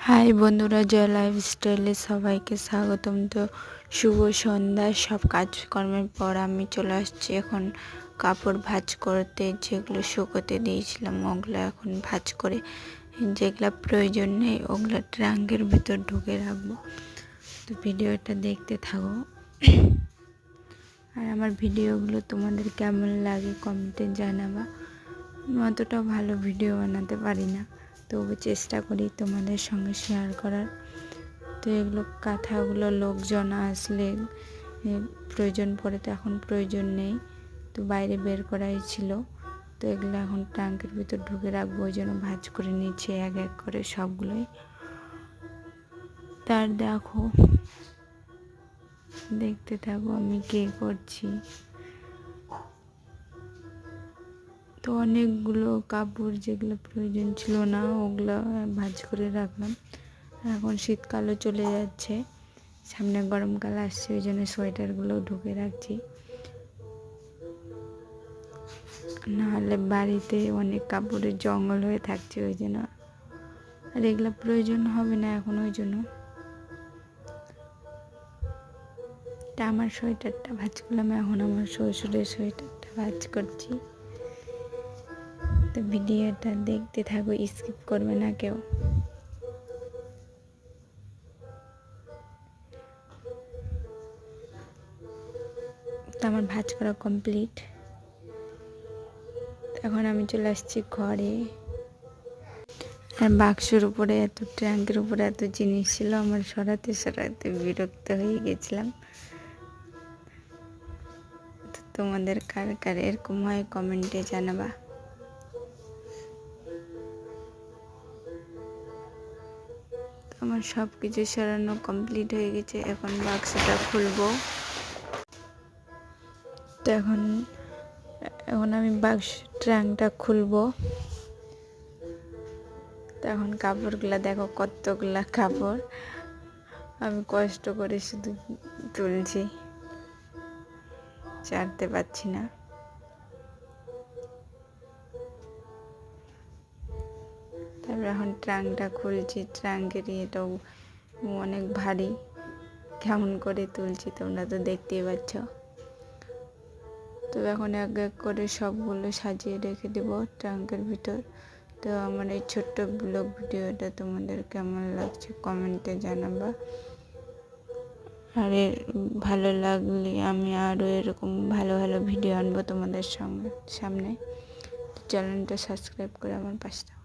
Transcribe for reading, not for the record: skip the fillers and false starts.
High বন্ধুরা, জয় লাইফস্টাইলে সবাইকে স্বাগতম। তো শুভ সন্ধ্যা। সব কাজকর্মের পর আমি চলে আসছি এখন কাপড় ভাঁজ করতে। যেগুলো শুকোতে দিয়েছিলাম ওগুলো এখন ভাঁজ করে যেগুলো প্রয়োজন নেই ওগুলো ট্রাঙ্কের ভিতর ঢুকে রাখবো। তো ভিডিওটা দেখতে থাকো। আর আমার ভিডিওগুলো তোমাদের কেমন লাগে কমেন্টে জানাবা। অতটা ভালো ভিডিও বানাতে পারি না, তবু চেষ্টা করি তোমাদের সঙ্গে শেয়ার করার। তো এগুলো কাঁথাগুলো লোকজন আসলে প্রয়োজন পড়ে, তো এখন প্রয়োজন নেই, তো বাইরে বের করাই ছিল। তো এগুলো এখন ট্যাঙ্কের ভিতর ঢুকে রাখবো, ওই জন্য ভাঁজ করে নিচ্ছে এক এক করে সবগুলোই। তার দেখো, দেখতে থাকো আমি কে করছি। তো অনেকগুলো কাপড় যেগুলো প্রয়োজন ছিল না ওগুলো ভাঁজ করে রাখলাম। এখন শীতকালও চলে যাচ্ছে, সামনে গরমকাল আসছে, ওই জন্য সোয়েটারগুলো ঢুকে রাখছি। নাহলে বাড়িতে অনেক কাপড়ের জঙ্গল হয়ে থাকছে, ওই জন্য। আর এগুলো প্রয়োজন হবে না এখন, ওই জন্য। তা আমার সোয়েটারটা ভাঁজ করলাম, এখন আমার শ্বশুরের সোয়েটারটা ভাঁজ করছি। তো ভিডিওটা দেখতে থাকো, স্কিপ করবে না কেউ। তো আমার ভাঁজ করা কমপ্লিট। এখন আমি চলে আসছি ঘরে। আর বাক্সের উপরে এত, ট্যাঙ্কের উপরে এত জিনিস ছিল, আমার সরাতে সরাতে বিরক্ত হয়ে গেছিলাম। তো তোমাদের কার কার এরকম হয় কমেন্টে জানাবা। আমার সব কিছু সরানো কমপ্লিট হয়ে গেছে, এখন বাক্সটা খুলবো। তো এখন আমি বাক্স ট্যাঙ্কটা খুলবো। তো এখন কাপড়গুলো দেখো, কতগুলা কাপড় আমি কষ্ট করে শুধু তুলছি, ছাড়তে পারছি না। তারপরে এখন ট্রাঙ্কটা খুলছি। ট্রাঙ্কের এটাও অনেক ভারী, কেমন করে তুলছি তোমরা তো দেখতেই পাচ্ছ। তো এখন এক এক করে সবগুলো সাজিয়ে রেখে দেবো ট্রাঙ্কের ভিতর। তো আমার এই ছোট্ট ব্লগ ভিডিওটা তোমাদের কেমন লাগছে কমেন্টে জানাবা। আর ভালো লাগলে আমি আরও এরকম ভালো ভালো ভিডিও আনবো তোমাদের সামনে। চ্যানেলটা সাবস্ক্রাইব করে আমার পাশে থাকো।